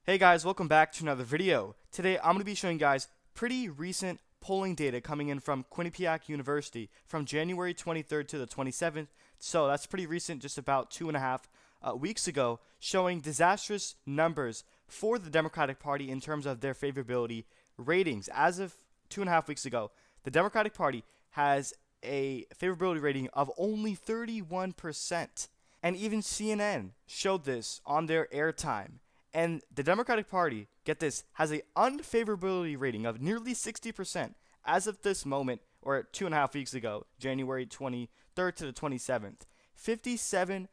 Hey guys, welcome back to another video. Today I'm going to be showing you guys pretty recent polling data coming in from Quinnipiac University from January 23rd to the 27th. So that's pretty recent, just about 2.5 weeks ago, showing disastrous numbers for the Democratic Party in terms of their favorability ratings. As of 2.5 weeks ago, the Democratic Party has a favorability rating of only 31%. And even CNN showed this on their airtime. And the Democratic Party, get this, has an unfavorability rating of nearly 60% as of this moment, or 2.5 weeks ago, January 23rd to the 27th. 57%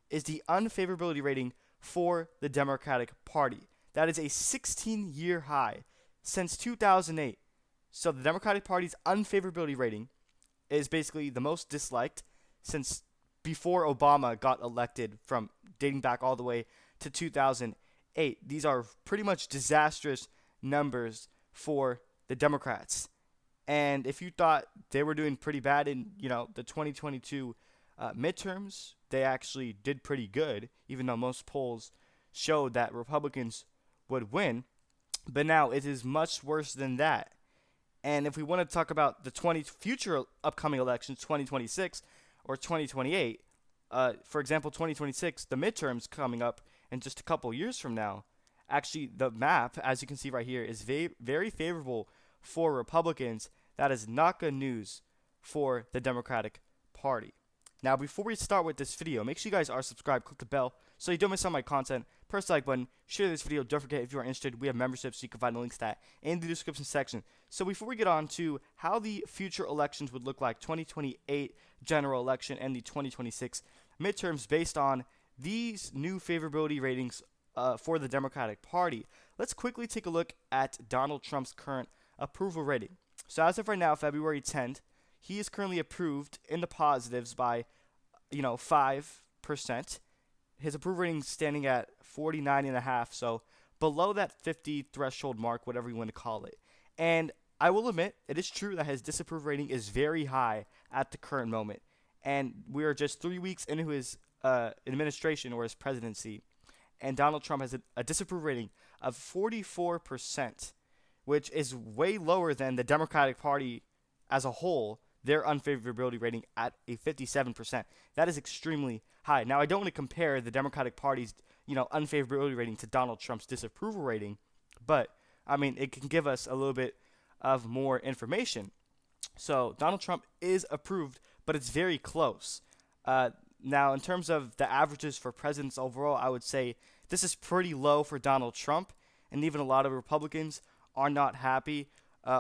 is the unfavorability rating for the Democratic Party. That is a 16-year high since 2008. So the Democratic Party's unfavorability rating is basically the most disliked since before Obama got elected, from dating back all the way to 2008. These are pretty much disastrous numbers for the Democrats. And if you thought they were doing pretty bad in, the 2022 midterms, they actually did pretty good, even though most polls showed that Republicans would win. But now it is much worse than that. And if we want to talk about the future upcoming elections, 2026 or 2028, for example, 2026, the midterms coming up in just a couple years from now, actually the map, as you can see right here, is very favorable for Republicans. That is not good news for the Democratic Party. Now, before we start with this video, make sure you guys are subscribed, click the bell so you don't miss out on my content. Press the like button, share this video. Don't forget, if you are interested, we have memberships, so you can find the links to that in the description section. So before we get on to how the future elections would look like, 2028 general election and the 2026 midterms based on these new favorability ratings for the Democratic Party, let's quickly take a look at Donald Trump's current approval rating. So as of right now, February 10th, he is currently approved in the positives by, 5%. His approval rating is standing at 49.5, so below that 50 threshold mark, whatever you want to call it. And I will admit, it is true that his disapproval rating is very high at the current moment. And we are just 3 weeks into his administration or his presidency, and Donald Trump has a disapproval rating of 44%, which is way lower than the Democratic Party as a whole, their unfavorability rating at a 57%. That is extremely high. Now, I don't want to compare the Democratic Party's unfavorability rating to Donald Trump's disapproval rating, but I mean, it can give us a little bit of more information. So Donald Trump is approved, but it's very close. Now, in terms of the averages for presidents overall, I would say this is pretty low for Donald Trump, and even a lot of Republicans are not happy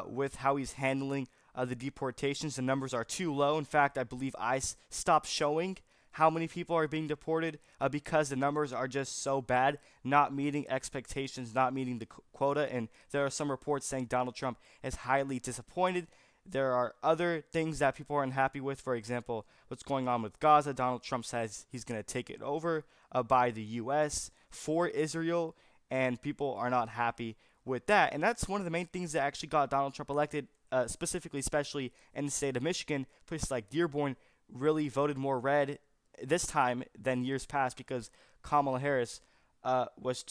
with how he's handling the deportations. The numbers are too low. In fact, I believe ICE stopped showing how many people are being deported because the numbers are just so bad, not meeting expectations, not meeting the quota. And there are some reports saying Donald Trump is highly disappointed. There are other things that people are unhappy with. For example, what's going on with Gaza. Donald Trump says he's going to take it over by the U.S. for Israel, and people are not happy with that. And that's one of the main things that actually got Donald Trump elected, specifically, especially in the state of Michigan. Places like Dearborn really voted more red this time than years past because Kamala Harris was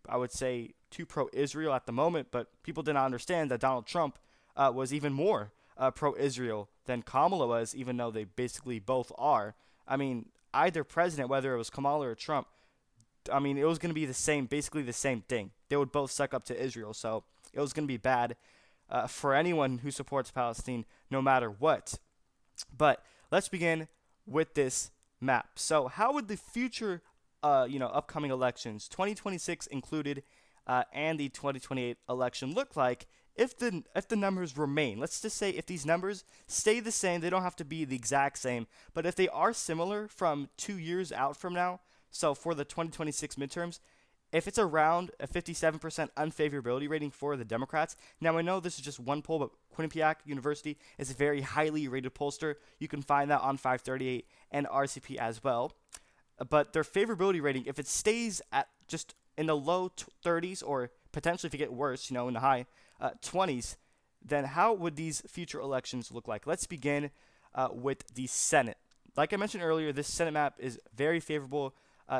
I would say, too pro-Israel at the moment, but people did not understand that Donald Trump was even more pro-Israel than Kamala was, even though they basically both are. I mean, either president, whether it was Kamala or Trump, I mean, it was going to be basically the same thing. They would both suck up to Israel, so it was going to be bad for anyone who supports Palestine, no matter what. But let's begin with this map. So how would the future, upcoming elections, 2026 included, and the 2028 election look like if the numbers remain? Let's just say if these numbers stay the same, they don't have to be the exact same, but if they are similar from 2 years out from now, so for the 2026 midterms, if it's around a 57% unfavorability rating for the Democrats. Now, I know this is just one poll, but Quinnipiac University is a very highly rated pollster. You can find that on 538 and RCP as well. But their favorability rating, if it stays at just in the low 30s, or potentially if it get worse, in the high 20s, then how would these future elections look like? Let's begin with the Senate. Like I mentioned earlier, this Senate map is very favorable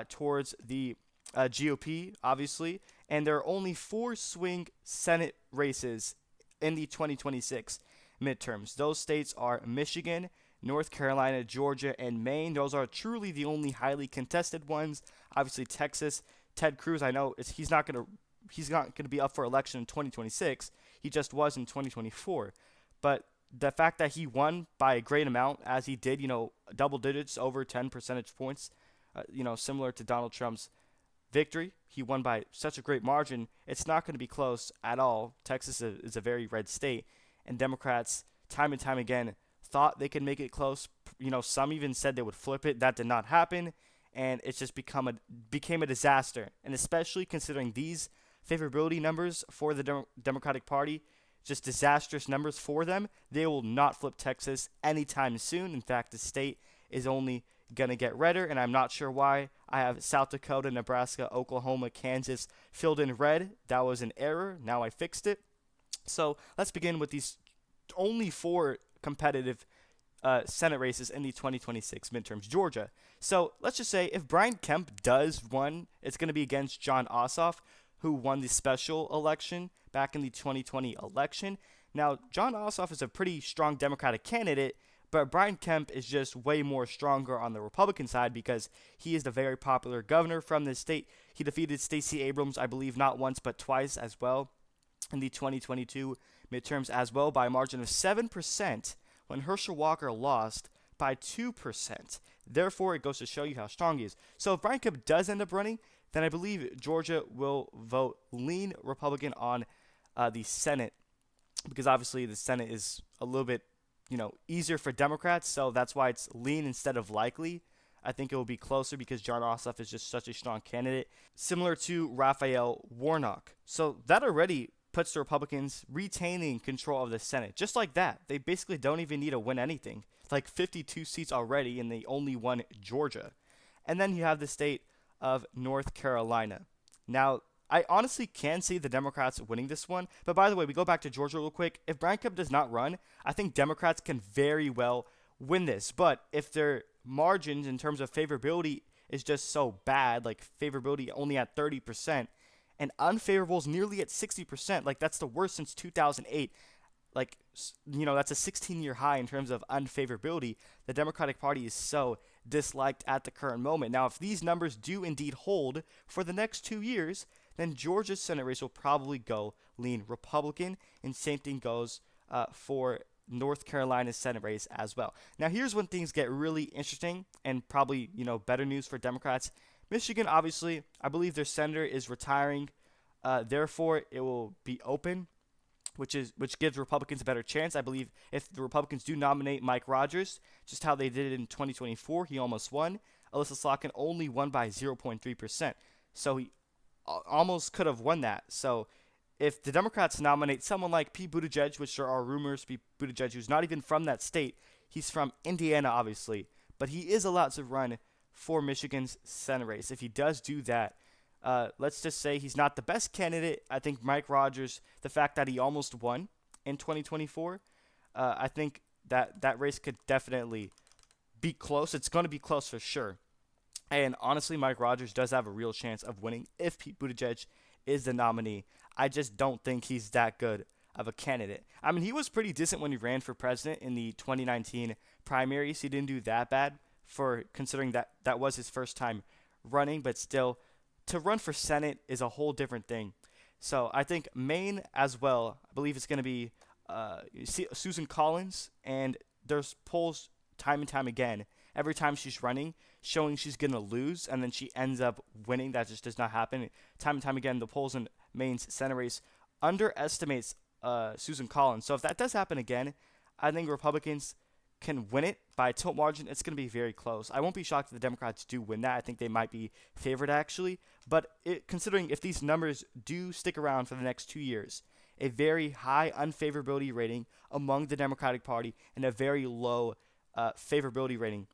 towards the GOP, obviously, and there are only four swing Senate races in the 2026 midterms. Those states are Michigan, North Carolina, Georgia, and Maine. Those are truly the only highly contested ones. Obviously, Texas. Ted Cruz, I know he's not gonna be up for election in 2026. He just was in 2024, but the fact that he won by a great amount, as he did, double digits, over 10 percentage points, similar to Donald Trump's victory. He won by such a great margin. It's not going to be close at all. Texas is a very red state, and Democrats, time and time again, thought they could make it close. Some even said they would flip it. That did not happen, and it's just became a disaster. And especially considering these favorability numbers for the Democratic Party, just disastrous numbers for them. They will not flip Texas anytime soon. In fact, the state is only going to get redder, and I'm not sure why. I have South Dakota, Nebraska, Oklahoma, Kansas filled in red. That was an error. Now I fixed it. So let's begin with these only four competitive Senate races in the 2026 midterms. Georgia. So let's just say if Brian Kemp does win, it's going to be against John Ossoff, who won the special election back in the 2020 election. Now, John Ossoff is a pretty strong Democratic candidate, but Brian Kemp is just way more stronger on the Republican side because he is the very popular governor from the state. He defeated Stacey Abrams, I believe, not once but twice as well in the 2022 midterms as well by a margin of 7% when Herschel Walker lost by 2%. Therefore, it goes to show you how strong he is. So if Brian Kemp does end up running, then I believe Georgia will lean Republican on the Senate because obviously the Senate is a little bit easier for Democrats, so that's why it's lean instead of likely. I think it will be closer because John Ossoff is just such a strong candidate, similar to Raphael Warnock. So that already puts the Republicans retaining control of the Senate. Just like that. They basically don't even need to win anything. Like 52 seats already, and they only won Georgia. And then you have the state of North Carolina. Now, I honestly can see the Democrats winning this one. But by the way, we go back to Georgia real quick. If Brian Kemp does not run, I think Democrats can very well win this. But if their margins in terms of favorability is just so bad, like favorability only at 30%, and unfavorable is nearly at 60%, like that's the worst since 2008. Like, that's a 16-year high in terms of unfavorability. The Democratic Party is so disliked at the current moment. Now, if these numbers do indeed hold for the next 2 years, then Georgia's Senate race will probably go lean Republican, and same thing goes for North Carolina's Senate race as well. Now, here's when things get really interesting and probably, better news for Democrats. Michigan, obviously, I believe their senator is retiring. Therefore, it will be open, which gives Republicans a better chance. I believe if the Republicans do nominate Mike Rogers, just how they did it in 2024, he almost won. Alyssa Slotkin only won by 0.3%. So he almost could have won that. So if the Democrats nominate someone like Pete Buttigieg, which there are rumors Pete Buttigieg, who's not even from that state, he's from Indiana, obviously, but he is allowed to run for Michigan's Senate race. If he does do that, let's just say he's not the best candidate. I think Mike Rogers, the fact that he almost won in 2024, I think that race could definitely be close. It's going to be close for sure. And honestly, Mike Rogers does have a real chance of winning if Pete Buttigieg is the nominee. I just don't think he's that good of a candidate. I mean, he was pretty decent when he ran for president in the 2019 primaries. He didn't do that bad for considering that was his first time running, but still, to run for Senate is a whole different thing. So I think Maine as well, I believe it's going to be Susan Collins, and there's polls time and time again, every time she's running, showing she's going to lose, and then she ends up winning. That just does not happen. Time and time again, the polls in Maine's Senate race underestimates Susan Collins. So if that does happen again, I think Republicans can win it by a tilt margin. It's going to be very close. I won't be shocked if the Democrats do win that. I think they might be favored, actually. But considering if these numbers do stick around for the next 2 years, a very high unfavorability rating among the Democratic Party and a very low favorability rating,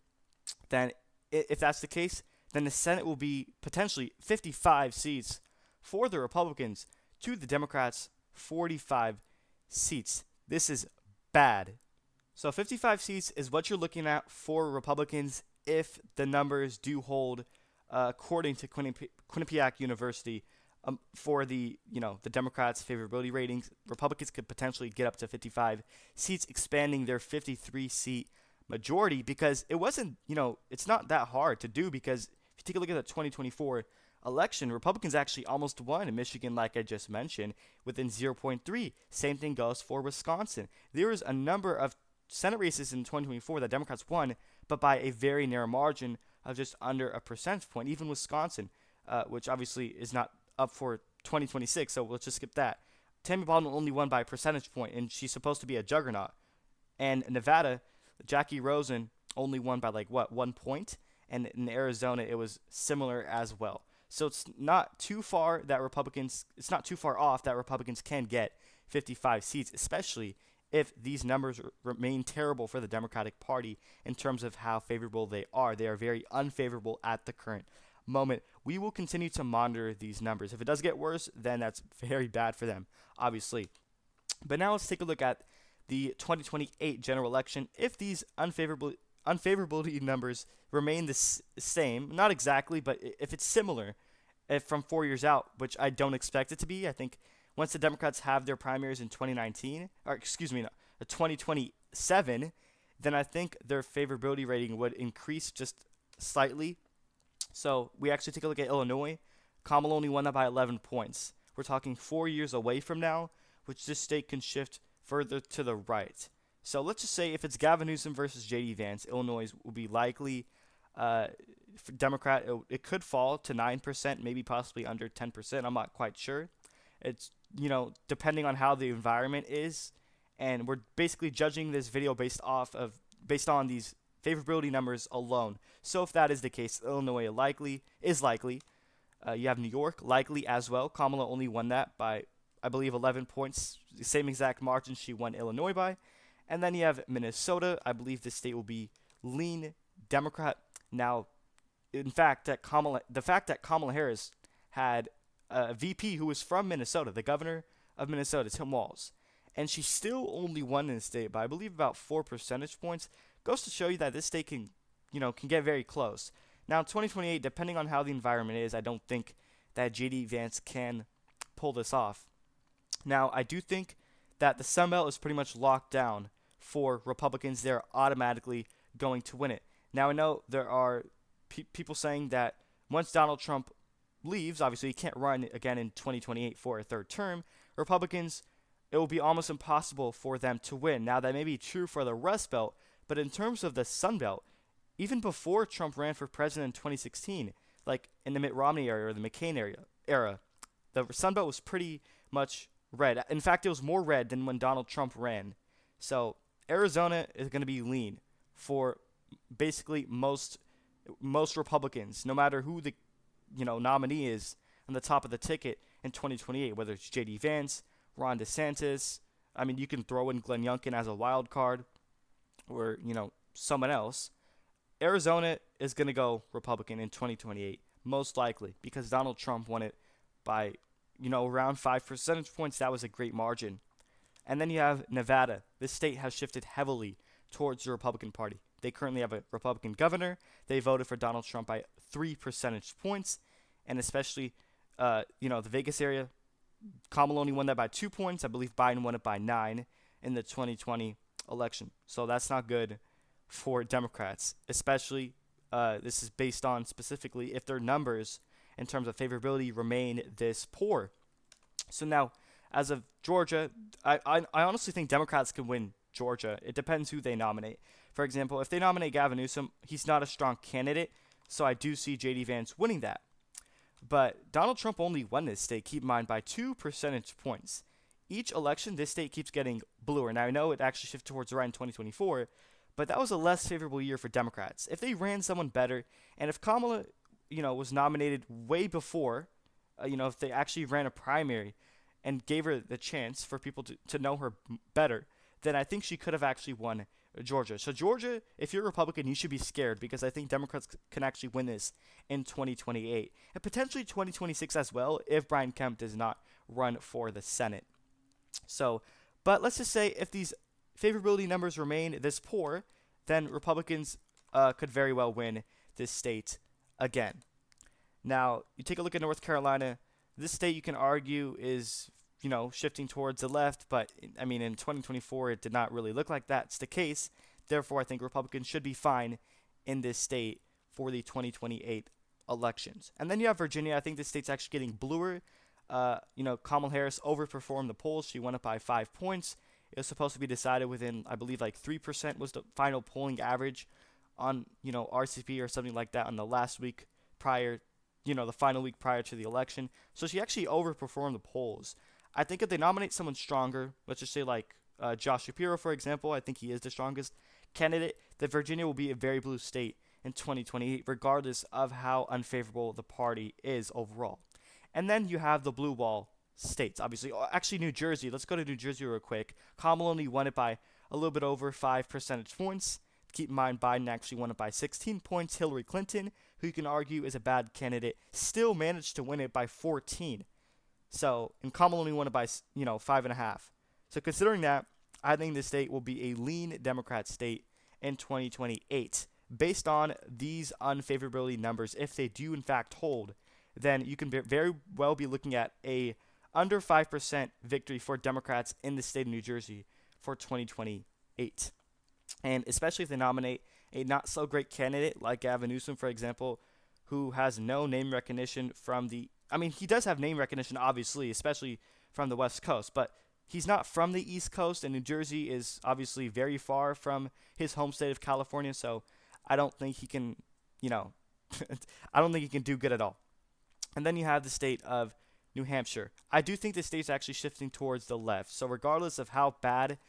then if that's the case, then the Senate will be potentially 55 seats for the Republicans to the Democrats' 45 seats. This is bad. So 55 seats is what you're looking at for Republicans if the numbers do hold according to Quinnipiac University, for the Democrats' favorability ratings, Republicans could potentially get up to 55 seats, expanding their 53 seat majority, because it wasn't, it's not that hard to do, because if you take a look at the 2024 election, Republicans actually almost won in Michigan, like I just mentioned, within zero point 0.3. Same thing goes for Wisconsin. There was a number of Senate races in 2024 that Democrats won, but by a very narrow margin of just under a percentage point. Even Wisconsin, which obviously is not up for 2026, so let's just skip that. Tammy Baldwin only won by a percentage point, and she's supposed to be a juggernaut. And Nevada, Jackie Rosen only won by like what, 1 point, and in Arizona it was similar as well. So it's not too far off that Republicans can get 55 seats, especially if these numbers remain terrible for the Democratic Party in terms of how favorable they are. They are very unfavorable at the current moment. We will continue to monitor these numbers. If it does get worse, then that's very bad for them, obviously. But now let's take a look at the 2028 general election. If these unfavorability numbers remain the same, not exactly, but if it's similar, if from 4 years out, which I don't expect it to be, I think once the Democrats have their primaries in 2019, or excuse me, no, 2027, then I think their favorability rating would increase just slightly. So we actually take a look at Illinois. Kamala only won that by 11 points. We're talking 4 years away from now, which this state can shift further to the right. So let's just say if it's Gavin Newsom versus J.D. Vance, Illinois will be likely for Democrat. It could fall to 9%, maybe possibly under 10%. I'm not quite sure. It's, depending on how the environment is. And we're basically judging this video based on these favorability numbers alone. So if that is the case, Illinois is likely. You have New York likely as well. Kamala only won that by, I believe, 11 points, the same exact margin she won Illinois by. And then you have Minnesota. I believe this state will be lean Democrat. Now, in fact, the fact that Kamala Harris had a VP who was from Minnesota, the governor of Minnesota, Tim Walz, and she still only won in the state by, I believe, about 4 percentage points, goes to show you that this state can get very close. Now, in 2028, depending on how the environment is, I don't think that J.D. Vance can pull this off. Now, I do think that the Sun Belt is pretty much locked down for Republicans. They're automatically going to win it. Now, I know there are people saying that once Donald Trump leaves, obviously he can't run again in 2028 for a third term, Republicans, it will be almost impossible for them to win. Now, that may be true for the Rust Belt, but in terms of the Sun Belt, even before Trump ran for president in 2016, like in the Mitt Romney era or the McCain era, the Sun Belt was pretty much red. In fact, it was more red than when Donald Trump ran. So Arizona is going to be lean for basically most Republicans, no matter who the nominee is on the top of the ticket in 2028, whether it's J.D. Vance, Ron DeSantis. I mean, you can throw in Glenn Youngkin as a wild card, or someone else. Arizona is going to go Republican in 2028, most likely, because Donald Trump won it by around 5 percentage points. That was a great margin. And then you have Nevada. This state has shifted heavily towards the Republican Party. They currently have a Republican governor. They voted for Donald Trump by 3 percentage points, and especially the Vegas area, Kamala only won that by 2 points. I believe Biden won it by 9 in the 2020 election. So that's not good for Democrats, especially this is based on specifically if their numbers in terms of favorability remain this poor. So now, as of Georgia, I honestly think Democrats can win Georgia. It depends who they nominate. For example, if they nominate Gavin Newsom, he's not a strong candidate, so I do see J.D. Vance winning that. But Donald Trump only won this state, keep in mind, by 2 percentage points. Each election, this state keeps getting bluer. Now, I know it actually shifted towards the right in 2024, but that was a less favorable year for Democrats. If they ran someone better, and if Kamala, was nominated way before, if they actually ran a primary and gave her the chance for people to know her better, then I think she could have actually won Georgia. So Georgia, if you're a Republican, you should be scared, because I think Democrats can actually win this in 2028 and potentially 2026 as well if Brian Kemp does not run for the Senate. So, but let's just say if these favorability numbers remain this poor, then Republicans could very well win this state again. Now, you take a look at North Carolina. This state, you can argue, is shifting towards the left, but I mean, in 2024, it did not really look like that's the case. Therefore, I think Republicans should be fine in this state for the 2028 elections. And then you have Virginia. I think this state's actually getting bluer. Kamala Harris overperformed the polls. She went up by 5 points. It was supposed to be decided within, I believe, like 3% was the final polling average on, RCP or something like that on the last week prior, the final week prior to the election. So she actually overperformed the polls. I think if they nominate someone stronger, let's just say like Josh Shapiro, for example, I think he is the strongest candidate, that Virginia will be a very blue state in 2028, regardless of how unfavorable the party is overall. And then you have the blue wall states, obviously. Actually, New Jersey. Let's go to New Jersey real quick. Kamala only won it by a little bit over 5 percentage points. Keep in mind, Biden actually won it by 16 points. Hillary Clinton, who you can argue is a bad candidate, still managed to win it by 14. So, and Kamala only won it by 5.5. So, considering that, I think this state will be a lean Democrat state in 2028. Based on these unfavorability numbers, if they do in fact hold, then you can very well be looking at a under 5% victory for Democrats in the state of New Jersey for 2028. And especially if they nominate a not so great candidate like Gavin Newsom, for example, who has no name recognition from he does have name recognition, obviously, especially from the West Coast, but he's not from the East Coast, and New Jersey is obviously very far from his home state of California, so I don't think he can, I don't think he can do good at all. And then you have the state of New Hampshire. I do think the state's actually shifting towards the left. So regardless of how bad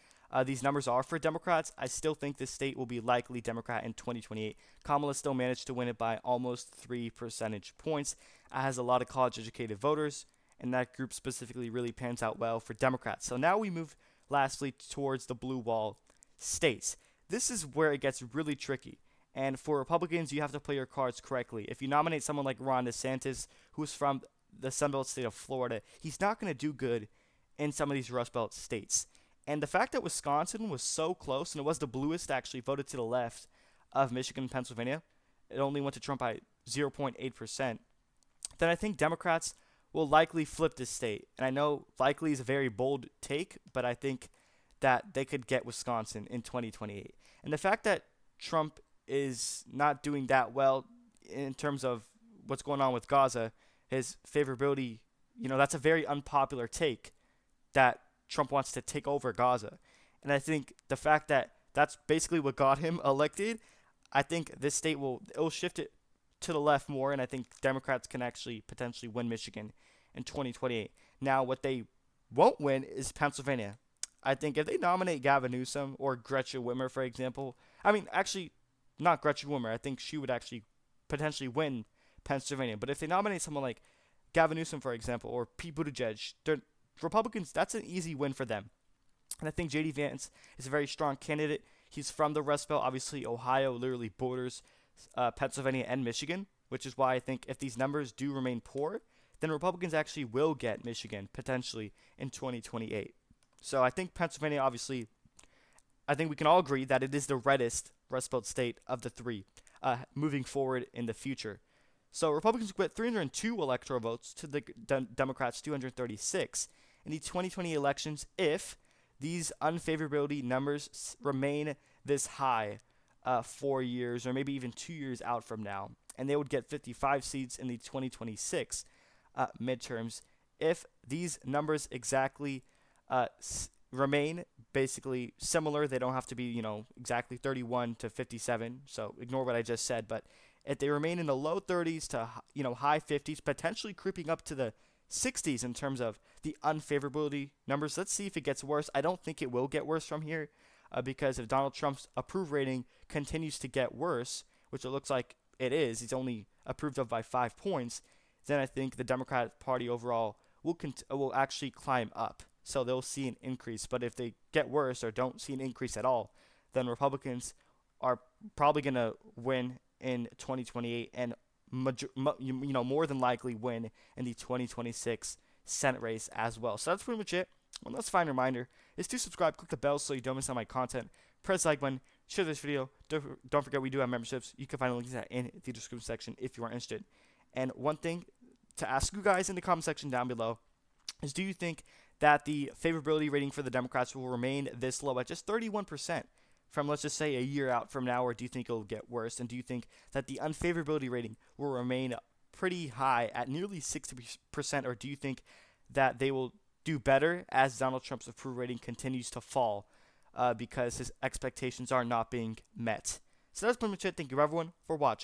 these numbers are for Democrats, I still think this state will be likely Democrat in 2028. Kamala still managed to win it by almost 3 percentage points. It has a lot of college-educated voters, and that group specifically really pans out well for Democrats. So now we move lastly towards the blue wall states. This is where it gets really tricky. And for Republicans, you have to play your cards correctly. If you nominate someone like Ron DeSantis, who's from the Sunbelt state of Florida, he's not going to do good in some of these Rust Belt states. And the fact that Wisconsin was so close, and it was the bluest actually voted to the left of Michigan and Pennsylvania, it only went to Trump by 0.8%, then I think Democrats will likely flip this state. And I know likely is a very bold take, but I think that they could get Wisconsin in 2028. And the fact that Trump is not doing that well in terms of what's going on with Gaza, his favorability, that's a very unpopular take that Trump wants to take over Gaza. And I think the fact that that's basically what got him elected, I think this state it'll shift it to the left more, and I think Democrats can actually potentially win Michigan in 2028. Now, what they won't win is Pennsylvania. I think if they nominate Gavin Newsom or Gretchen Whitmer, for example, actually, not Gretchen Whitmer. I think she would actually potentially win Pennsylvania. But if they nominate someone like Gavin Newsom, for example, or Pete Buttigieg, Republicans, that's an easy win for them. And I think J.D. Vance is a very strong candidate. He's from the Rust Belt. Obviously, Ohio literally borders Pennsylvania and Michigan, which is why I think if these numbers do remain poor, then Republicans actually will get Michigan potentially in 2028. So I think Pennsylvania, obviously, I think we can all agree that it is the reddest Rust Belt state of the three moving forward in the future. So Republicans get 302 electoral votes to the Democrats' 236 in the 2020 elections if these unfavorability numbers remain this high 4 years or maybe even 2 years out from now. And they would get 55 seats in the 2026 midterms if these numbers exactly remain basically similar. They don't have to be, exactly 31 to 57. So ignore what I just said. But if they remain in the low 30s to, high 50s, potentially creeping up to the 60s in terms of the unfavorability numbers. Let's see if it gets worse. I don't think it will get worse from here because if Donald Trump's approve rating continues to get worse, which it looks like it is, he's only approved of by 5 points, then I think the Democratic Party overall will actually climb up. So they'll see an increase. But if they get worse or don't see an increase at all, then Republicans are probably going to win in 2028 and more than likely win in the 2026 Senate race as well. So that's pretty much it. One last fine reminder is to subscribe, click the bell so you don't miss out my content. Press the like button, share this video. Don't forget we do have memberships. You can find links in the description section if you are interested. And one thing to ask you guys in the comment section down below is, do you think that the favorability rating for the Democrats will remain this low at just 31% from, let's just say, a year out from now, or do you think it'll get worse? And do you think that the unfavorability rating will remain pretty high at nearly 60%, or do you think that they will do better as Donald Trump's approval rating continues to fall because his expectations are not being met? So that's pretty much it. Thank you, everyone, for watching.